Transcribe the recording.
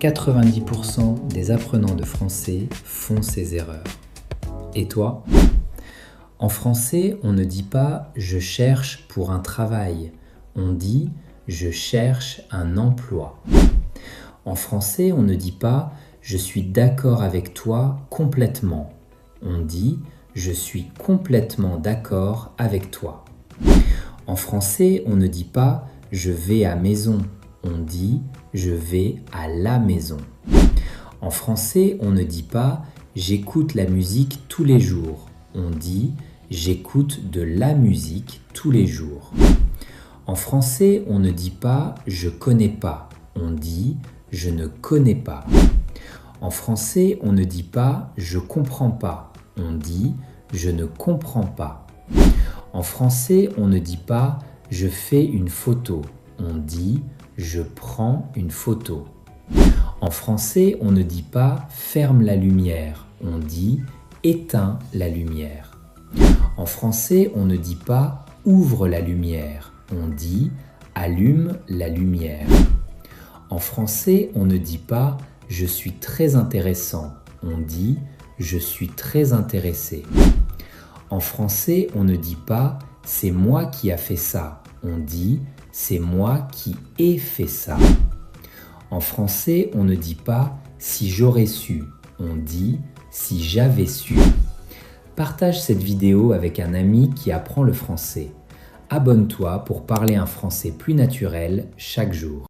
90% des apprenants de français font ces erreurs. Et toi? En français, on ne dit pas « je cherche pour un travail », on dit « je cherche un emploi ». En français, on ne dit pas « je suis d'accord avec toi complètement », on dit « je suis complètement d'accord avec toi ». En français, on ne dit pas « je vais à maison », on dit « je vais à la maison ». En français, on ne dit pas « j'écoute la musique tous les jours », on dit « j'écoute de la musique tous les jours ». En français, on ne dit pas « je connais pas », on dit « je ne connais pas ». En français, on ne dit pas « je comprends pas », on dit « je ne comprends pas ». En français, on ne dit pas « je fais une photo », on dit « je prends une photo ». En français, on ne dit pas « ferme la lumière », on dit « éteins la lumière ». En français, on ne dit pas « ouvre la lumière », on dit « allume la lumière ». En français, on ne dit pas « je suis très intéressant », on dit « je suis très intéressé ». En français, on ne dit pas « c'est moi qui a fait ça », on dit « c'est moi qui ai fait ça ». En français, on ne dit pas « si j'aurais su », on dit « si j'avais su ». Partage cette vidéo avec un ami qui apprend le français. Abonne-toi pour parler un français plus naturel chaque jour.